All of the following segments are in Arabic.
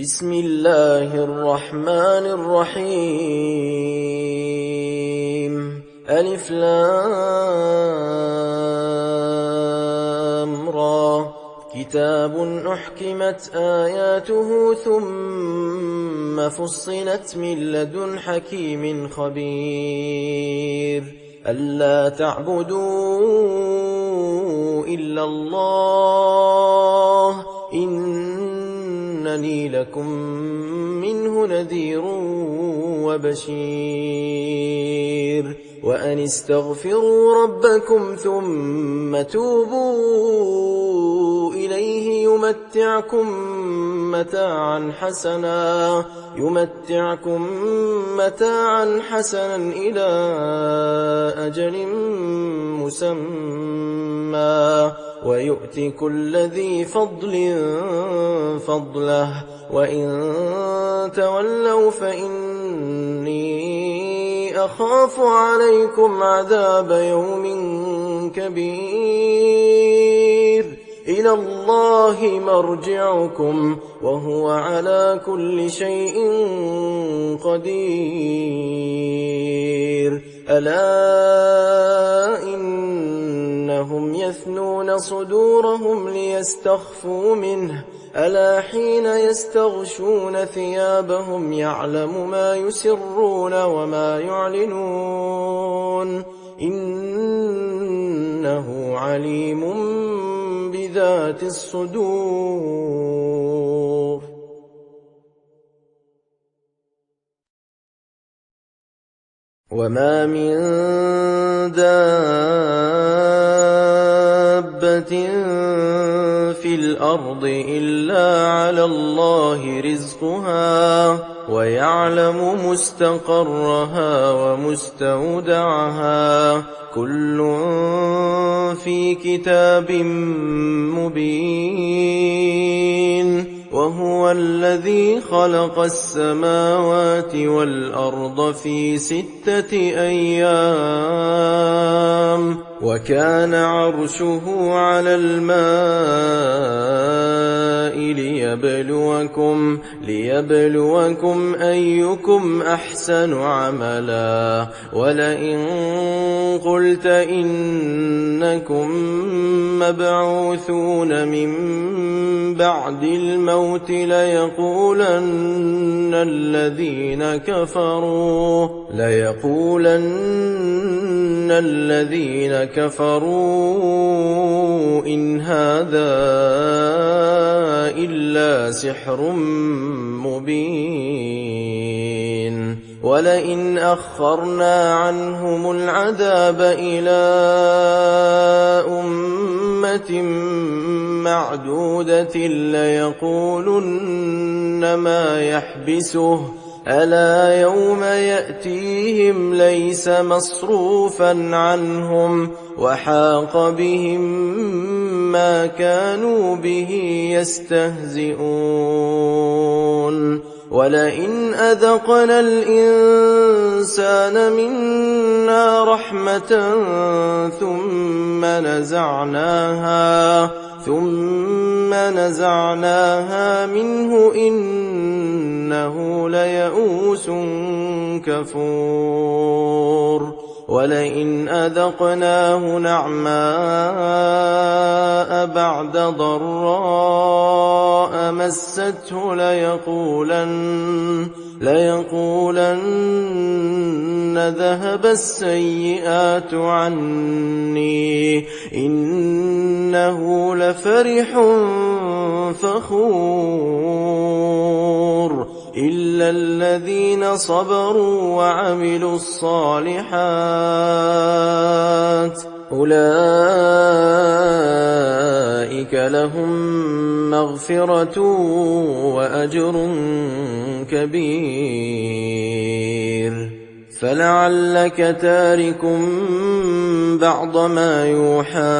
بسم الله الرحمن الرحيم. ألف لام را. كتاب أحكمت آياته ثم فصلت من لدن حكيم خبير. ألا تعبدوا إلا الله إنني لكم منه نذير وبشير. وأن استغفروا ربكم ثم توبوا إليه يمتعكم متاعا حسنا إلى أجل مسمى ويؤت كل ذي فضل فضله. وإن تولوا فإني أخاف عليكم عذاب يوم كبير. إلى الله مرجعكم وهو على كل شيء قدير. ألا إنهم يثنون صدورهم ليستخفوا منه ألا حين يستغشون ثيابهم يعلم ما يسرون وما يعلنون إنه عليم بذات الصدور. وما من دابة في الأرض إلا على الله رزقها ويعلم مستقرها ومستودعها كل في كتاب مبين. وهو الذي خلق السماوات والأرض في 6 أيام وكان عرشه على الماء ليبلوكم أيكم أحسن عملا. ولئن قلت إنكم مبعوثون من بعد الموت ليقولن الذين كفروا إن هذا إلا سحر مبين. ولئن أخرنا عنهم العذاب إلى أمة معدودة ليقولن ما يحبسه ألا يوم يأتيهم ليس مصروفا عنهم وحاق بهم ما كانوا به يستهزئون. ولئن أذقنا الإنسان منا رحمة ثم نزعناها منه إنه ليئوس كفور. ولئن أذقناه نعماء بعد ضراء مسته ليقولن ذهب السيئات عني إنه لفرح فخور. إلا الذين صبروا وعملوا الصالحات أولئك لهم مغفرة وأجر كبير. فلعلك تارك بعض ما يوحى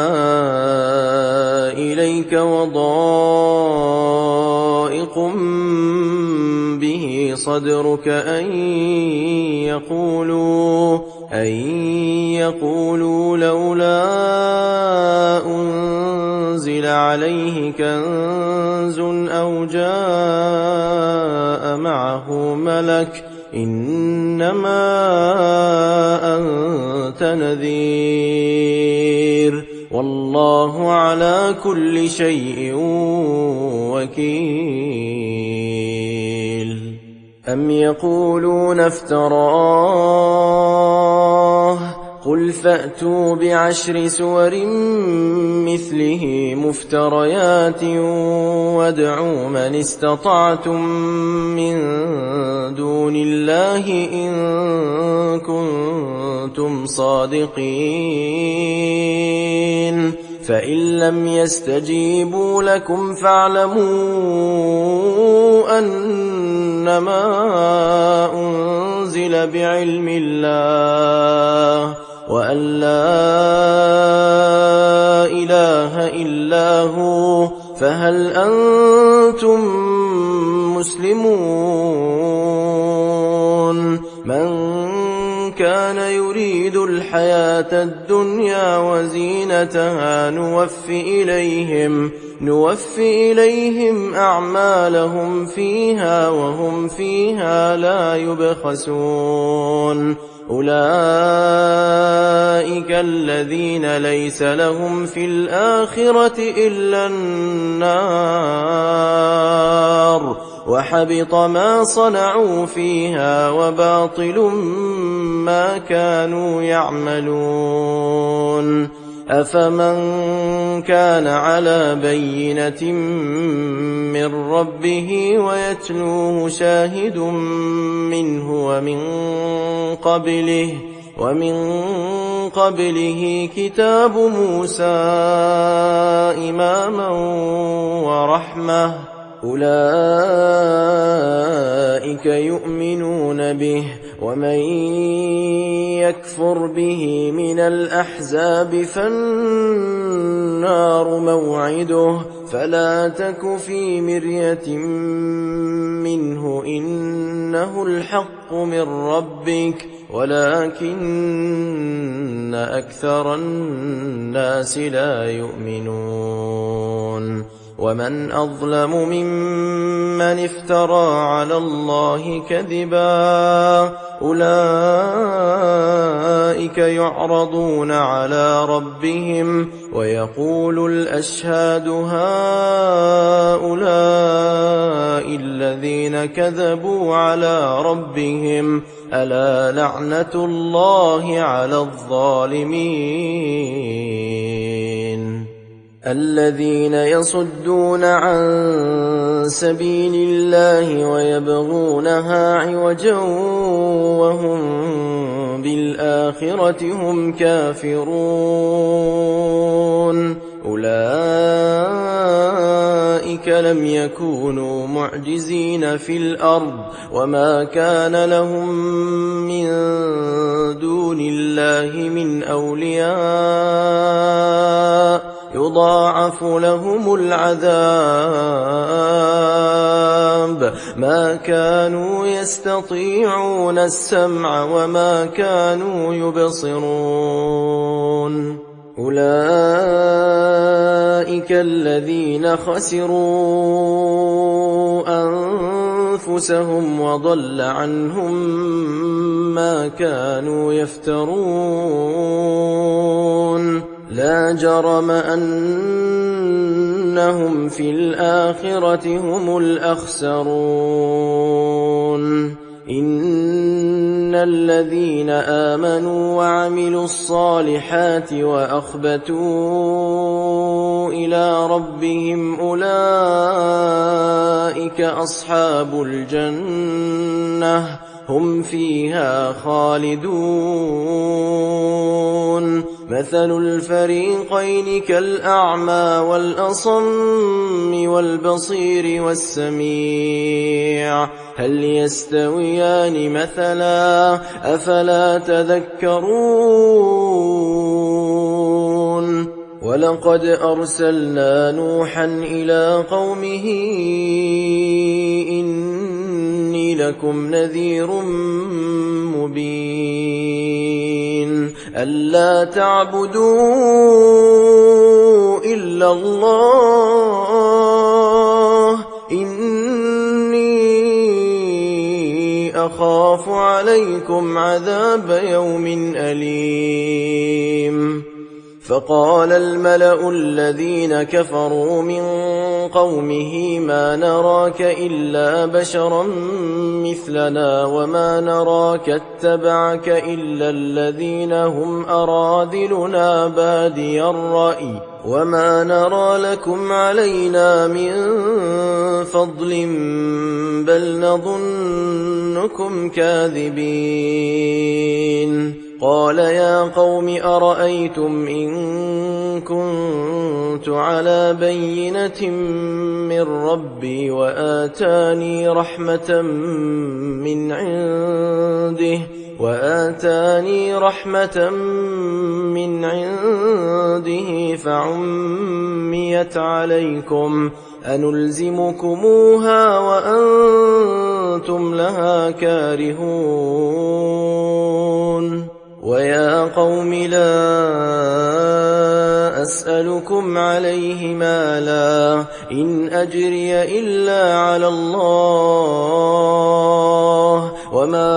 إليك وضائق به صدرك أن يقولوا لولا أنزل عليه كنز أو جاء اليوم لك إنما أنت نذير والله على كل شيء وكيل أم يقولون افتراه قل فأتوا ب10 سور مثله مفتريات وادعوا من استطعتم من دون الله إن كنتم صادقين فإن لم يستجيبوا لكم فاعلموا أنما أنزل بعلم الله وأن لا إله إلا هو فهل أنتم مسلمون من كان يريد الحياة الدنيا وزينتها نوفي إليهم أعمالهم فيها وهم فيها لا يبخسون أولئك الذين ليس لهم في الآخرة إلا النار وحبط ما صنعوا فيها وباطل ما كانوا يعملون أفمن كان على بينة من ربه ويتلوه شاهد منه ومن قبله كتاب موسى إماما ورحمة أولئك يؤمنون به ومن يكفر به من الأحزاب فالنار موعده فلا تك في مرية منه إنه الحق من ربك ولكن أكثر الناس لا يؤمنون ومن أظلم ممن افترى على الله كذبا أولئك يعرضون على ربهم ويقول الأشهاد هؤلاء الذين كذبوا على ربهم ألا لعنة الله على الظالمين الذين يصدون عن سبيل الله ويبغونها عوجا وهم بالآخرة هم كافرون أولئك لم يكونوا معجزين في الأرض وما كان لهم من دون الله من أولياء يضاعف لهم العذاب ما كانوا يستطيعون السمع وما كانوا يبصرون أولئك الذين خسروا أنفسهم وضل عنهم ما كانوا يفترون لا جرم أنهم في الآخرة هم الأخسرون إن الذين آمنوا وعملوا الصالحات وأخبتوا إلى ربهم أولئك أصحاب الجنة هم فيها خالدون مثل الفريقين كالأعمى والأصم والبصير والسميع هل يستويان مثلا أفلا تذكرون ولقد أرسلنا نوحا إلى قومه إني لكم نذير مبين ألا تعبدوا إلا الله إني أخاف عليكم عذاب يوم أليم. فقال الملأ الذين كفروا من قومه ما نراك إلا بشرا مثلنا وما نراك اتبعك إلا الذين هم أراذلنا بادي الرأي وما نرى لكم علينا من فضل بل نظنكم كاذبين. قال يا قوم أرأيتم إن كنت على بينة من ربي وآتاني رحمة من عنده فعميت عليكم أنلزمكموها وأنتم لها كارهون. ويا قوم لا أسألكم عليه مالا إن أجري إلا على الله وما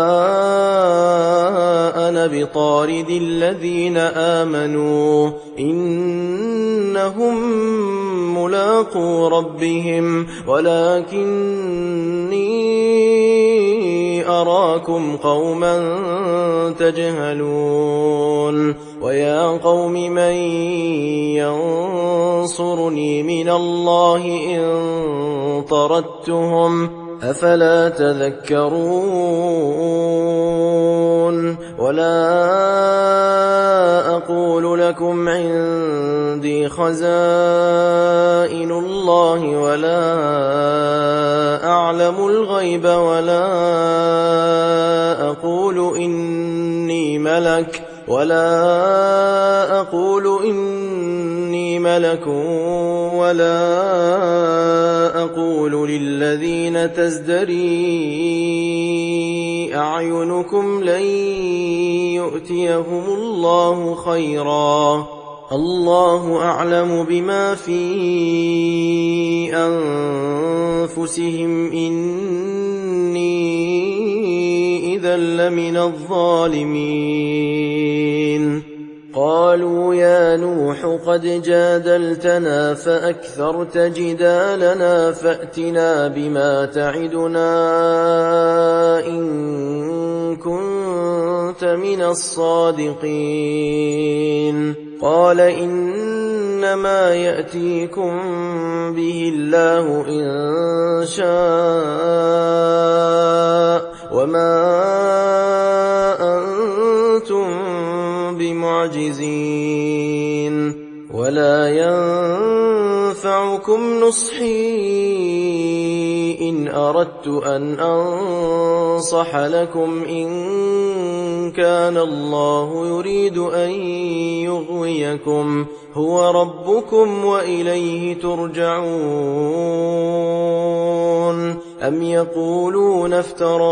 أنا بطارد الذين آمنوا إنهم ملاقو ربهم ولكني أراكم قوما تجهلون. ويا قوم من ينصرني من الله إن طردتهم أفلا تذكرون. ولا أقول لكم عندي خزائن الله ولا أعلم الغيب ولا أقول إني ملك ولا أقول للذين تزدري أعينكم لن يؤتيهم الله خيرا الله أعلم بما في أنفسهم إني إذا لمن الظالمين. قالوا يا نوح قد جادلتنا فأكثرت جدالنا فأتنا بما تعدنا إن كنت من الصادقين. قال إنما يأتيكم به الله إن شاء وما أنتم بمعجزين ولا ينفعكم نصحي إن أردت أن أنصح لكم إن كان الله يريد أن يغويكم هو ربكم وإليه ترجعون. أم يقولون افتراه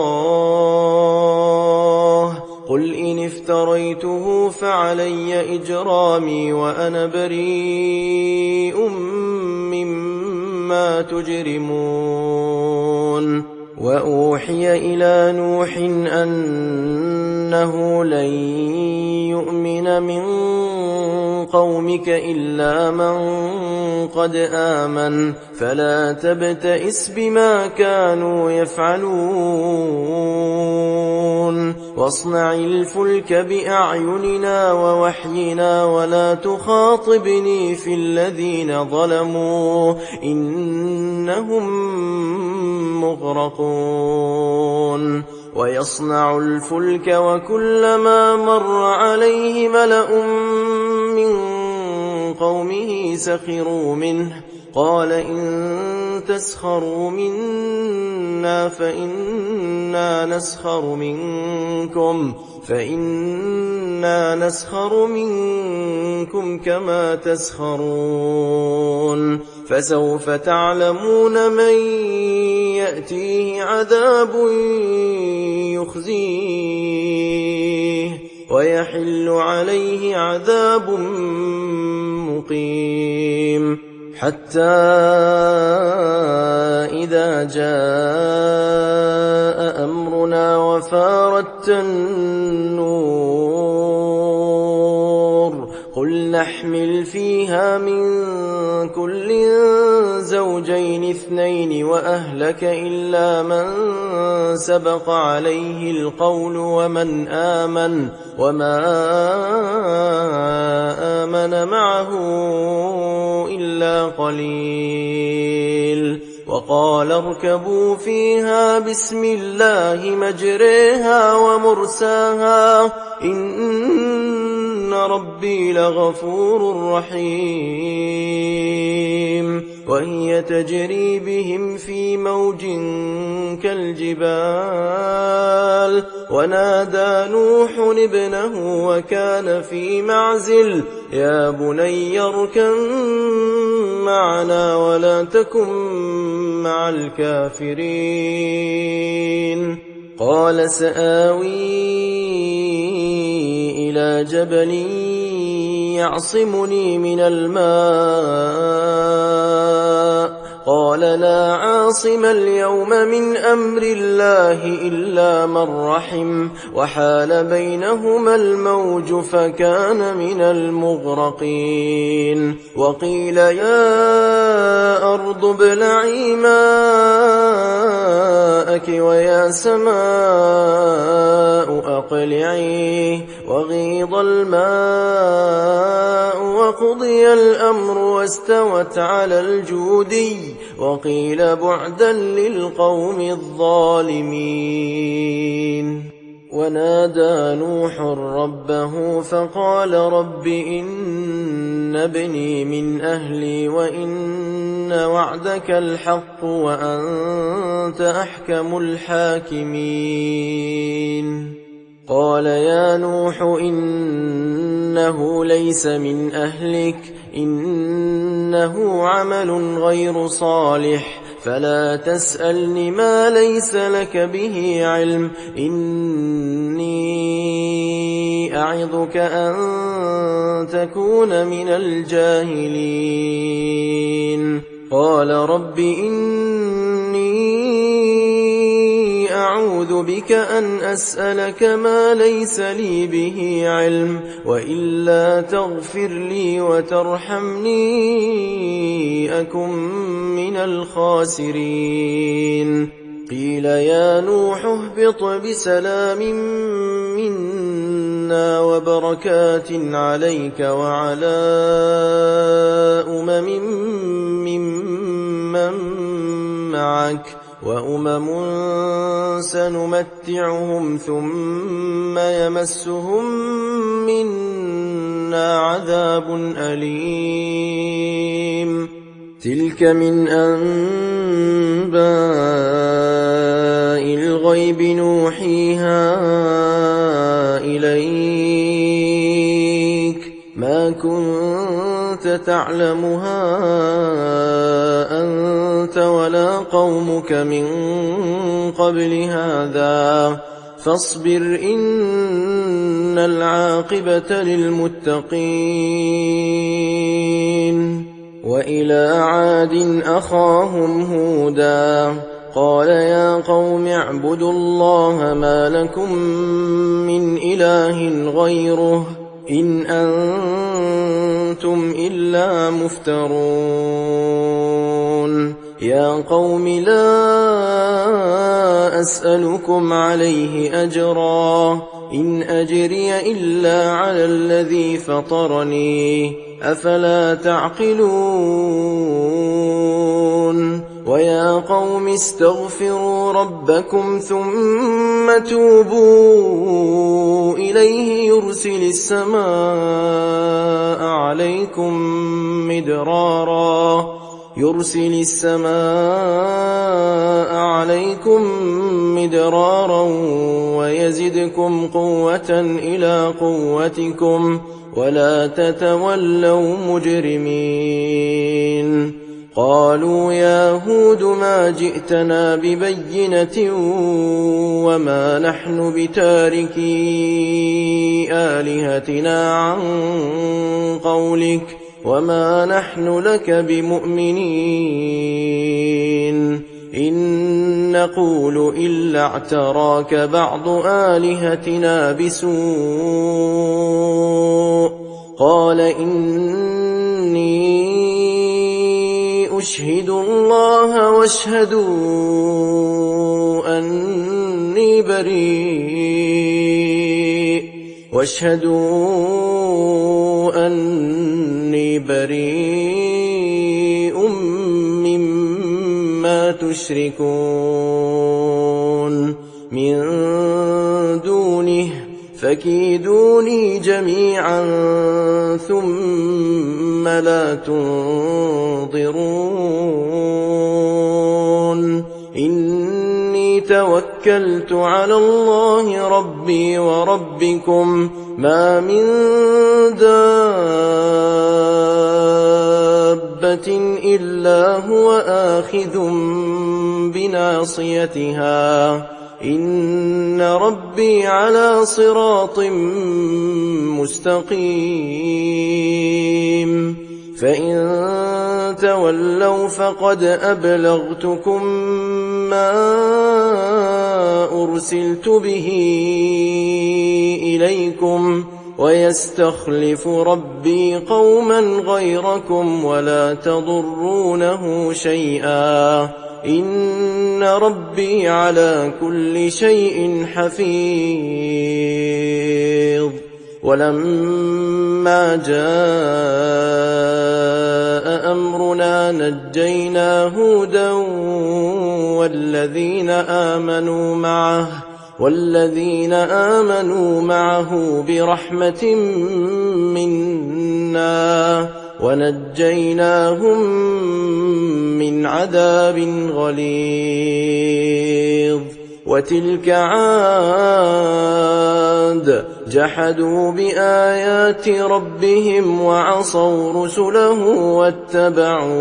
قل إن افتريته فعلي إجرامي وأنا بريء مما تجرمون. وأوحي إلى نوح أنه لن يؤمن من قومك إلا من قد آمن فلا تبتئس بما كانوا يفعلون واصنع الفلك بأعيننا ووحينا ولا تخاطبني في الذين ظلموا إنهم مغرقون. ويصنع الفلك وكلما مر عليه ملأ من قومه سخروا منه قال إن تسخروا منا فإنا نسخر منكم كما تسخرون. فسوف تعلمون من يأتيه عذاب يخزيه ويحل عليه عذاب مقيم. حتى إذا جاء أمرنا فاردت النور قل نحمل فيها من كل زوجين اثنين وأهلك إلا من سبق عليه القول وما آمن معه إلا قليل وقال اركبوا فيها بسم الله مجريها ومرساها إن ربي لغفور رحيم وهي تجري بهم في موج كالجبال ونادى نوح ابنه وكان في معزل يا بني اركب معنا ولا تكن مع الكافرين قال سآوي إلى جبل يعصمني من الماء قال لا عاصم اليوم من أمر الله إلا من رحم وحال بينهما الموج فكان من المغرقين وقيل يا أرض ابلعي ماءك ويا سماء أقلعي وغيض الماء وقضي الأمر واستوت على الجودي وقيل بعدا للقوم الظالمين ونادى نوح ربه فقال رب إن ابني من أهلي وإن وعدك الحق وأنت أحكم الحاكمين قال يا نوح إنه ليس من أهلك إنه عمل غير صالح فلا تسألني ما ليس لك به علم إني أعظك أن تكون من الجاهلين قال رب إني أعوذ بك أن أسألك ما ليس لي به علم وإلا تغفر لي وترحمني أكن من الخاسرين قيل يا نوح اهبط بسلام منا وبركات عليك وعلى ممن معك وأمم سنمتعهم ثم يمسهم منا عذاب أليم تلك من أنباء الغيب نوحيها إليك ما كنت تعلمها أنت ولا قومك من قبل هذا فاصبر إن العاقبة للمتقين وإلى عاد أخاهم هودا قال يا قوم اعبدوا الله ما لكم من إله غيره إن أنتم إلا مفترون يا قوم لا أسألكم عليه أجرا إن أجري إلا على الذي فطرني أفلا تعقلون ويا قوم استغفروا ربكم ثم توبوا إليه يرسل السماء عليكم مدرارا ويزدكم قوة إلى قوتكم ولا تتولوا مجرمين قالوا يا هود ما جئتنا ببينة وما نحن بتاركي آلهتنا عن قولك وما نحن لك بمؤمنين إن نقول إلا اعتراك بعض آلهتنا بسوء قال إني أشهد الله واشهدوا أني بريء مما تشركون من دونه فكيدوني جميعا ثم لا تنظرون إني توكلت على الله ربي وربكم ما من دابة إلا هو آخذ بناصيتها إن ربي على صراط مستقيم فإن تولوا فقد أبلغتكم ما أرسلت به إليكم ويستخلف ربي قوما غيركم ولا تضرونه شيئا إن ربي على كل شيء حفيظ ولما جاء أمرنا نجينا هودا والذين آمنوا معه برحمة منا ونجيناهم من عذاب غليظ وتلك عاد جحدوا بآيات ربهم وعصوا رسله واتبعوا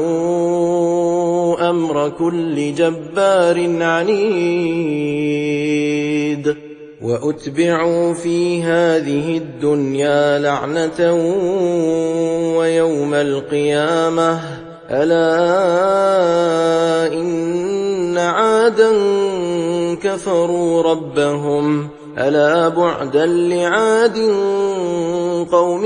أمر كل جبار عنيد وأتبعوا في هذه الدنيا لعنة ويوم القيامة ألا إن عادا كفروا ربهم ألا بعدا لعاد قوم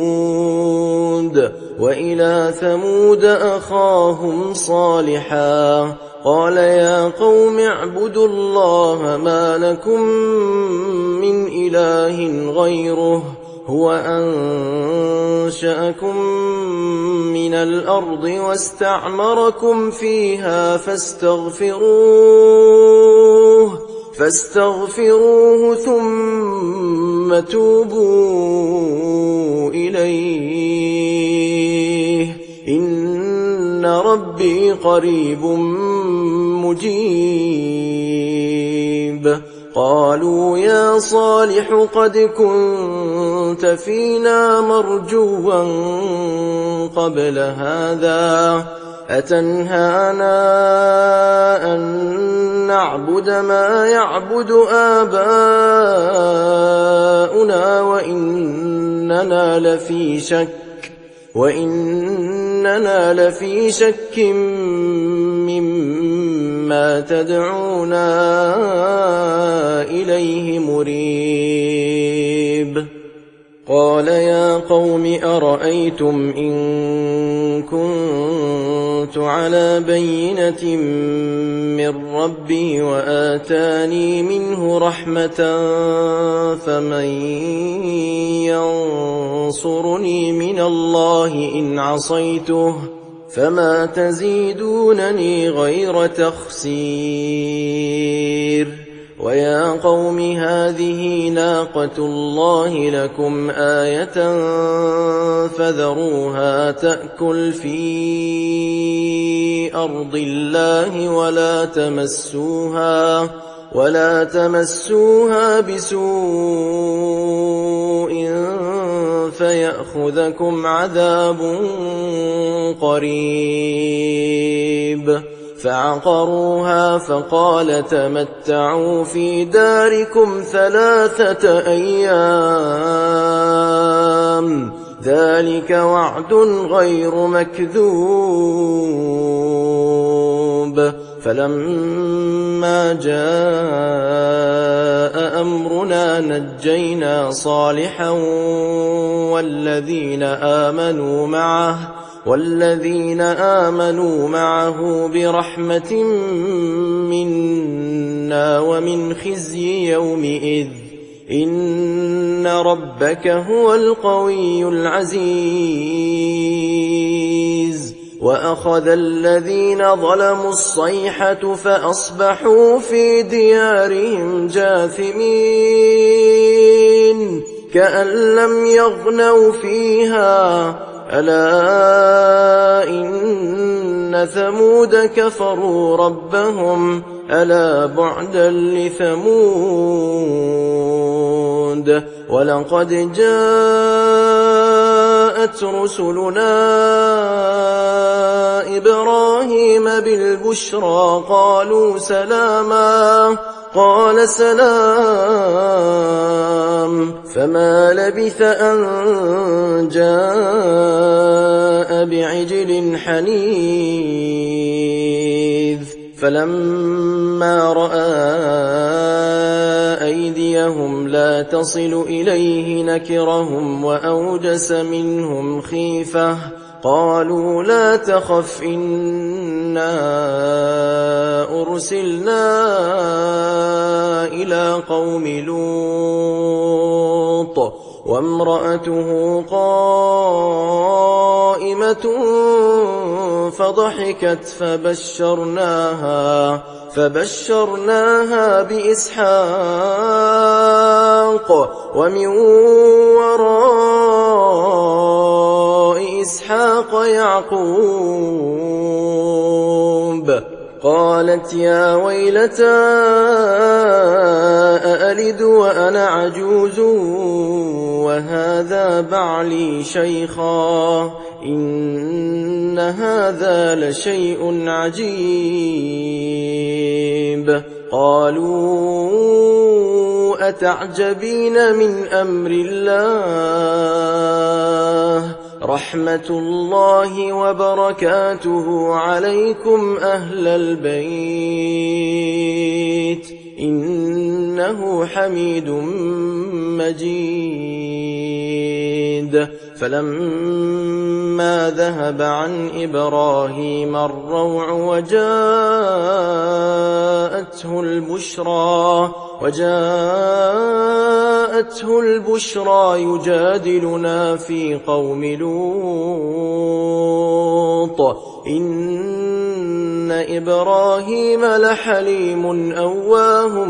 هود وإلى ثمود أخاهم صالحا قال يا قوم اعبدوا الله ما لكم من إله غيره هو أنشأكم من الأرض واستعمركم فيها فاستغفروه ثم توبوا إليه إن ربي قريب مجيب قالوا يا صالح قد كنت فينا مرجوا قبل هذا أتنهانا أن نعبد ما يعبد آباؤنا وإننا لفي شك مما تدعونا إليه مريب قال يا قوم أرأيتم إن كنت على بينة من ربي وآتاني منه رحمة فمن ينصرني من الله إن عصيته فما تزيدونني غير تخسير ويا قوم هذه ناقة الله لكم آية فذروها تأكل في أرض الله ولا تمسوها بسوء فيأخذكم عذاب قريب فعقروها فقال تمتعوا في داركم 3 أيام ذلك وعد غير مكذوب فلما جاء أمرنا نجينا صالحا والذين آمنوا معه برحمة منا ومن خزي يومئذ إن ربك هو القوي العزيز وأخذ الذين ظلموا الصيحة فأصبحوا في ديارهم جاثمين كأن لم يغنوا فيها ألا إن ثمود كفروا ربهم ألا بعدا لثمود ولقد جاءت رسلنا إبراهيم بالبشرى قالوا سلاما قال سلام فما لبث أن جاء بعجل حنيذ فلما رأى أيديهم لا تصل إليه نكرهم وأوجس منهم خيفة قالوا لا تخف إنا أرسلنا إلى قوم لوط وامرأته قائمة فضحكت فبشرناها بإسحاق ومن وراء إسحاق يعقوب قالت يا ويلتى أألد وأنا عجوز وهذا بعلي شيخا إن هذا لشيء عجيب قالوا أتعجبين من أمر الله رحمة الله وبركاته عليكم أهل البيت إنه حميد مجيد فلما ذهب عن إبراهيم الروع وجاءته البشرى يجادلنا في قوم لوط إن إبراهيم لحليم أواه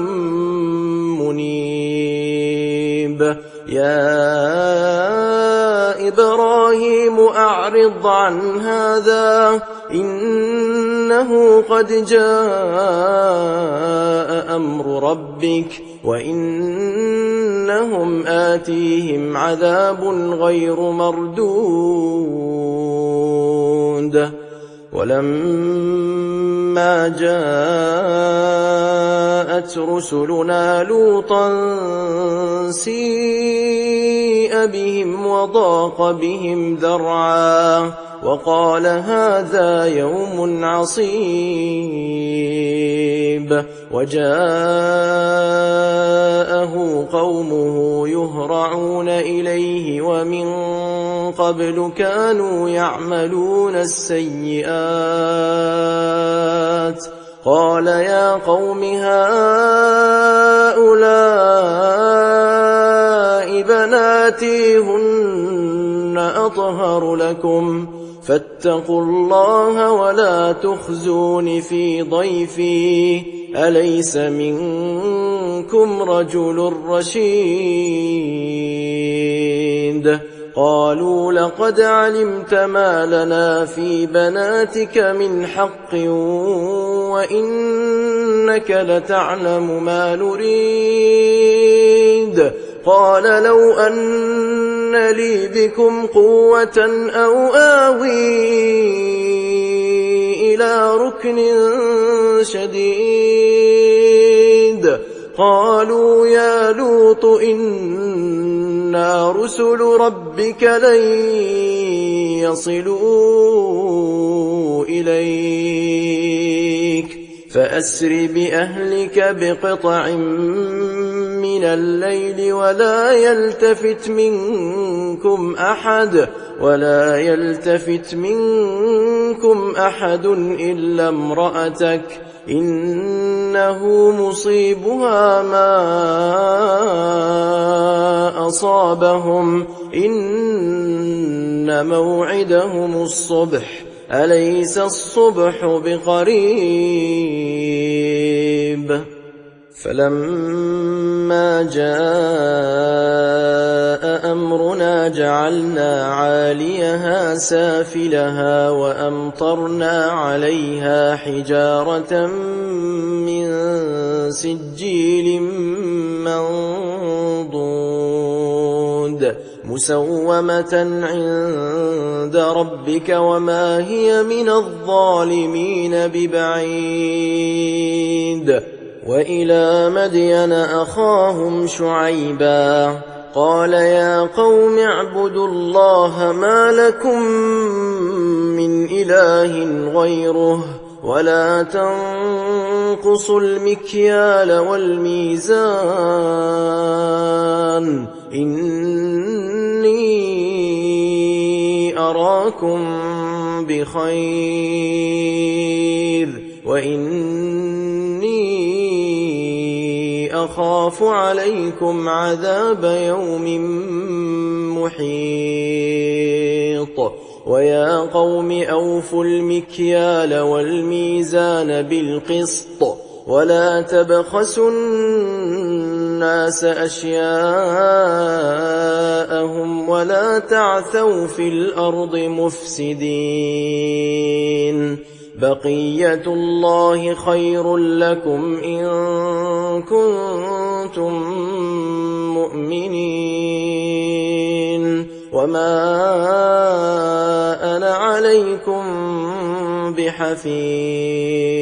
منيب يا إبراهيم أعرض عن هذا إنه قد جاء أمر ربك وإنهم آتيهم عذاب غير مردود ولما جاءت رسلنا لوطا سيء بهم وضاق بهم ذرعا وقال هذا يوم عصيب وجاءه قومه يهرعون إليه ومن قبل كانوا يعملون السيئات قال يا قوم هؤلاء بناتي هن أطهر لكم فاتقوا الله ولا تخزون في ضيفي أليس منكم رجل رشيد قالوا لقد علمت ما لنا في بناتك من حق وإنك لتعلم ما نريد قال لو أن لي بكم قوة أو آوي إلى ركن شديد قالوا يا لوط إنا رسل ربك لن يصلوا إليك فأسر بأهلك بقطع من الليل ولا يلتفت منكم أحد إلا امرأتك إنه مصيبها ما أصابهم إن موعدهم الصبح أليس الصبح بقريب فلما جاء أمرنا جعلنا عاليها سافلها وأمطرنا عليها حجارة من سجيل منضود مسومة عند ربك وما هي من الظالمين ببعيد وإلى مدين أخاهم شعيبا قال يا قوم اعبدوا الله ما لكم من إله غيره ولا تنقصوا المكيال والميزان إني أراكم بخير وإني أخاف عليكم عذاب يوم محيط ويا قوم أوفوا المكيال والميزان بالقسط ولا تبخسوا الناس أشياءهم ولا تعثوا في الأرض مفسدين بقية الله خير لكم إن كنتم مؤمنين وما أنا عليكم بحفيظ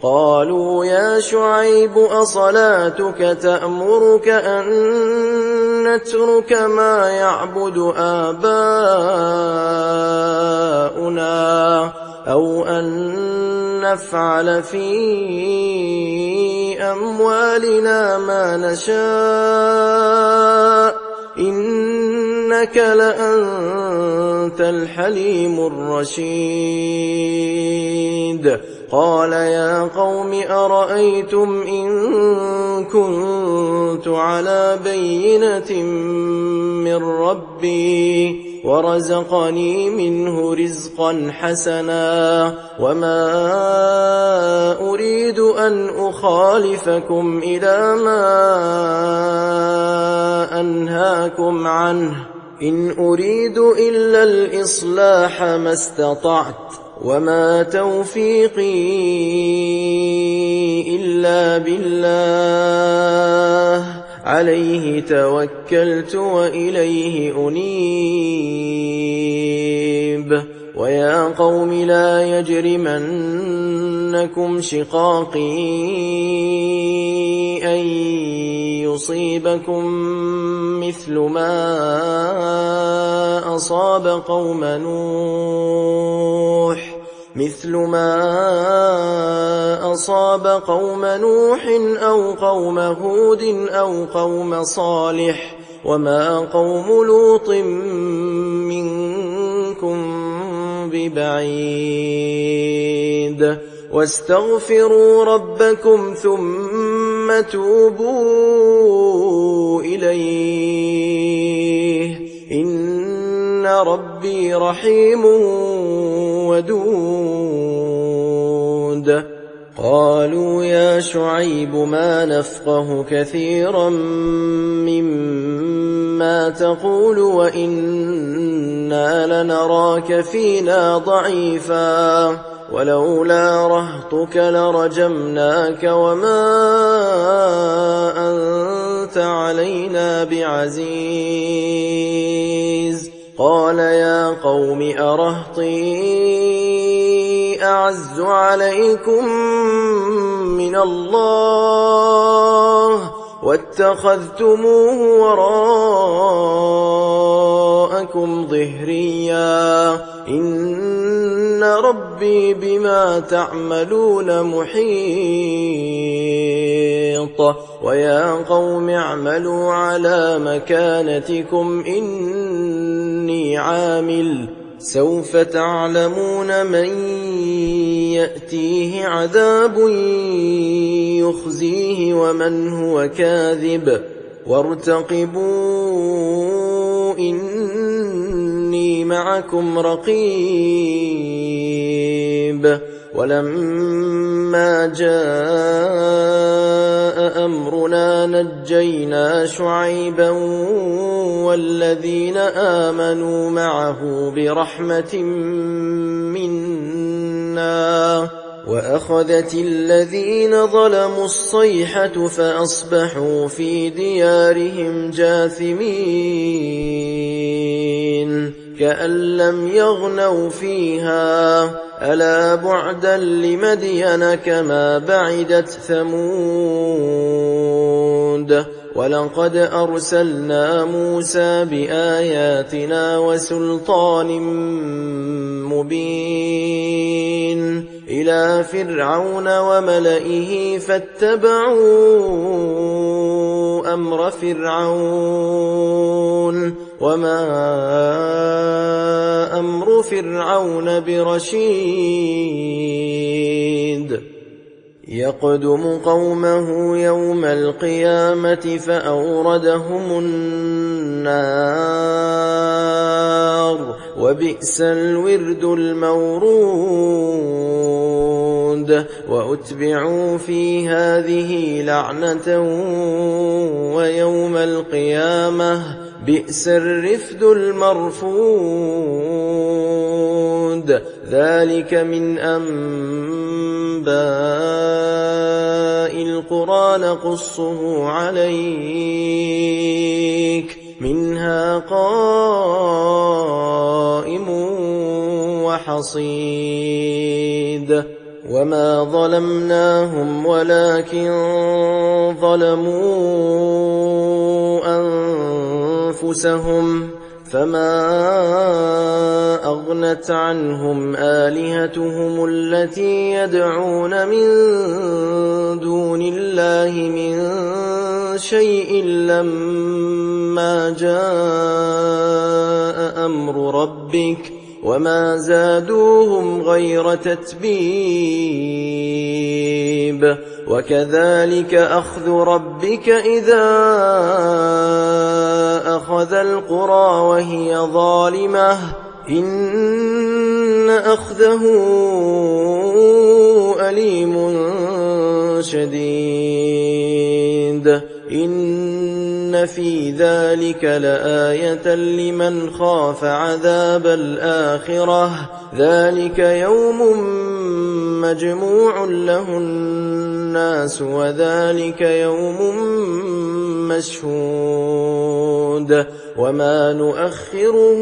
قالوا يا شعيب أصلاتك تأمرك أن نترك ما يعبد آباؤنا أو أن نفعل في أموالنا ما نشاء إنك لأنت الحليم الرشيد قال يا قوم أرأيتم إن كنت على بينة من ربي ورزقني منه رزقا حسنا وما أريد أن أخالفكم إلى ما أنهاكم عنه إن أريد إلا الإصلاح ما استطعت وما توفيقي إلا بالله عليه توكلت وإليه أنيب ويا قوم لا يجرمنكم شقاقي أن يصيبكم مثل ما أصاب قوم نوح أو قوم هود أو قوم صالح وما قوم لوط منكم ببعيد واستغفروا ربكم ثم توبوا إليه إن ربي رحيم ودود قالوا يا شعيب ما نفقه كثيرا مما تقول وإنا لنراك فينا ضعيفا ولولا رهطك لرجمناك وما أنت علينا بعزيز قال يا قوم أرهطي أعز عليكم من الله واتخذتموه وراءكم ظهريا إن إن ربي بما تعملون محيط ويا قوم اعملوا على مكانتكم إني عامل سوف تعلمون من يأتيه عذاب يخزيه ومن هو كاذب وارتقبوا إني معكم رقيب ولما جاء أمرنا نجينا شعيبا والذين آمنوا معه برحمة منا وأخذت الذين ظلموا الصيحة فأصبحوا في ديارهم جاثمين كأن لم يغنوا فيها ألا بعدا لمدين كما بعدت ثمود ولقد أرسلنا موسى بآياتنا وسلطان مبين إلى فرعون وملئه فاتبعوا أمر فرعون وما أمر فرعون برشيد يقدم قومه يوم القيامة فأوردهم النار وبئس الورد المورود وأتبعوا في هذه لعنة ويوم القيامة بئس الرفد المرفود ذلك من أنباء القرى نقصه عليك منها قائم وحصيد وما ظلمناهم ولكن ظلموا أنفسهم فما أغنت عنهم آلهتهم التي يدعون من دون الله من شيء لما جاء أمر ربك وما زادوهم غير تتبيب وكذلك أخذ ربك إذا أخذ القرى وهي ظالمة إن أخذه أليم شديد إن في ذلك لآية لمن خاف عذاب الآخرة ذلك يوم مجموع له الناس وذلك يوم مشهود وما نؤخره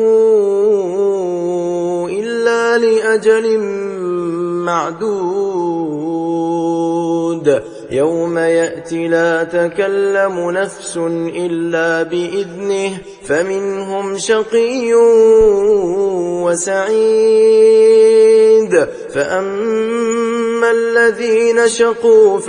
إلا لأجل معدود يوم يأتي لا تكلم نفس إلا بإذنه فمنهم شقي وسعيد فأما الذين شقوا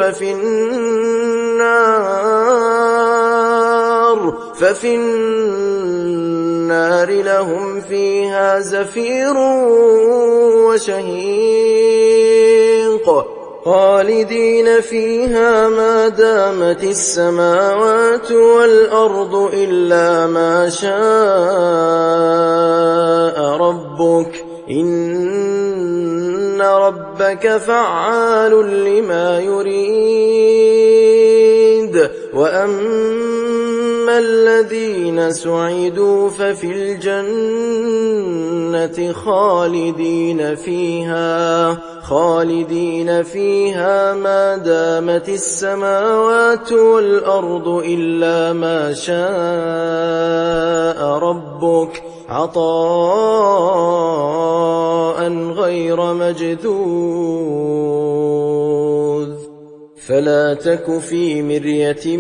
ففي النار لهم فيها زفير وشهيق خالدين فيها ما دامت السماوات والأرض إلا ما شاء ربك إن ربك فعال لما يريد وأما الذين سعدوا ففي الجنة خالدين فيها ما دامت السماوات والأرض إلا ما شاء ربك عطاء غير مجذوذ فلا تك في مرية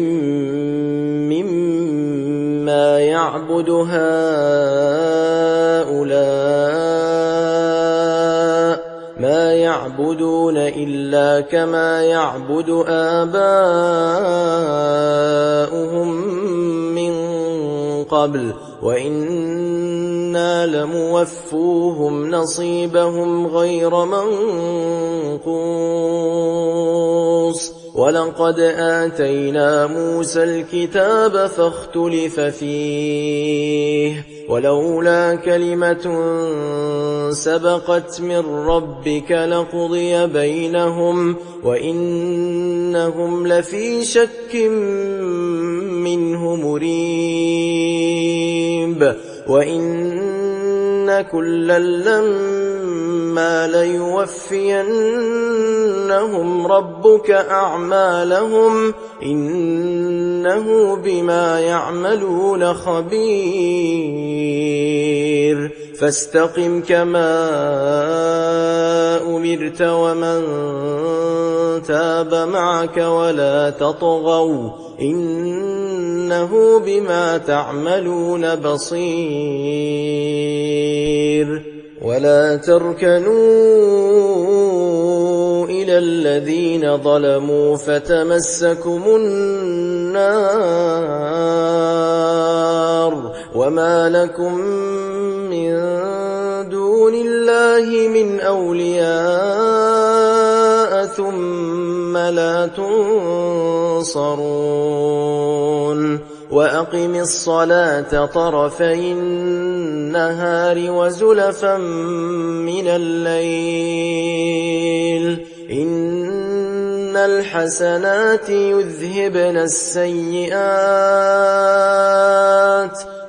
مما يعبد هؤلاء يعبدون إلا كما يعبد آباؤهم من قبل وإنا لموفوهم نصيبهم غير منقوص ولقد آتينا موسى الكتاب فاختلف فيه ولولا كلمة سبقت من ربك لقضي بينهم وإنهم لفي شك منه مريب وإن كلا لما ليوفينهم ربك أعمالهم إنه بما يعملون خبير فاستقم كما أمرت ومن تاب معك ولا تطغوا إنه بما تعملون بصير ولا تركنوا إلى الذين ظلموا فتمسكم النار وما لكم من دون الله من أولياء ثم لا تنصرون وأقم الصلاة طرفي النهار وزلفا من الليل إن الحسنات يذهبن السيئات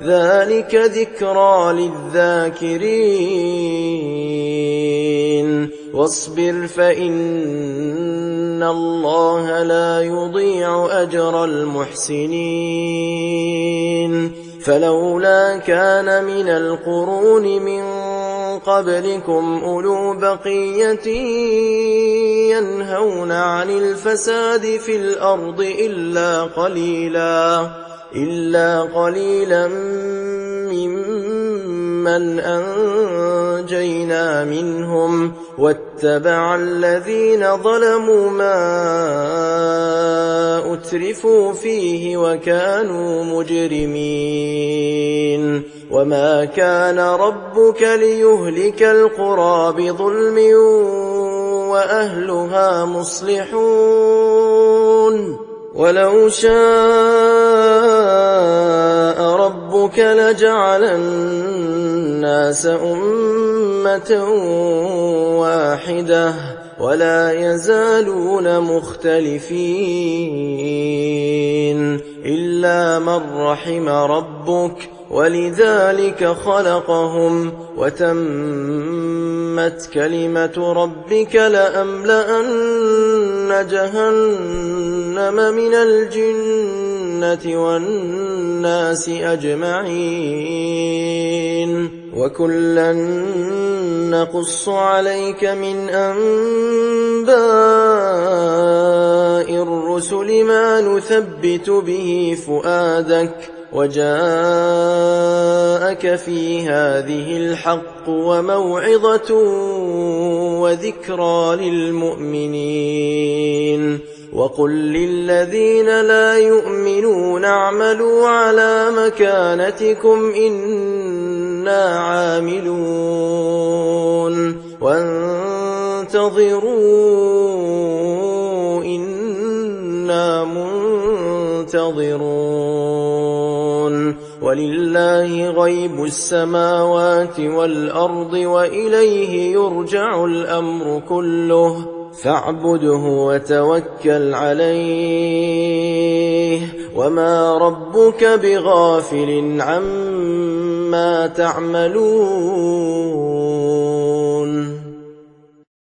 ذلك ذكرى للذاكرين واصبر فإن الله لا يضيع أجر المحسنين فلولا كان من القرون من قبلكم أولو بقية ينهون عن الفساد في الأرض إلا قليلا ممن أنجينا منهم واتبع الذين ظلموا ما أترفوا فيه وكانوا مجرمين وما كان ربك ليهلك القرى بظلم وأهلها مصلحون ولو شاء ربك لجعل الناس أمة واحدة ولا يزالون مختلفين إلا من رحم ربك ولذلك خلقهم وتمت كلمة ربك لأملأن جهنم من الجنة والناس أجمعين وكلا نقص عليك من أنباء الرسل ما نثبت به فؤادك وجاءك في هذه الحق وموعظة وذكرى للمؤمنين وقل للذين لا يؤمنون اعملوا على مكانتكم إنا عاملون وانتظروا إنا منتظرون ولله غيب السماوات والأرض وإليه يرجع الأمر كله فاعبده وتوكل عليه وما ربك بغافل عما تعملون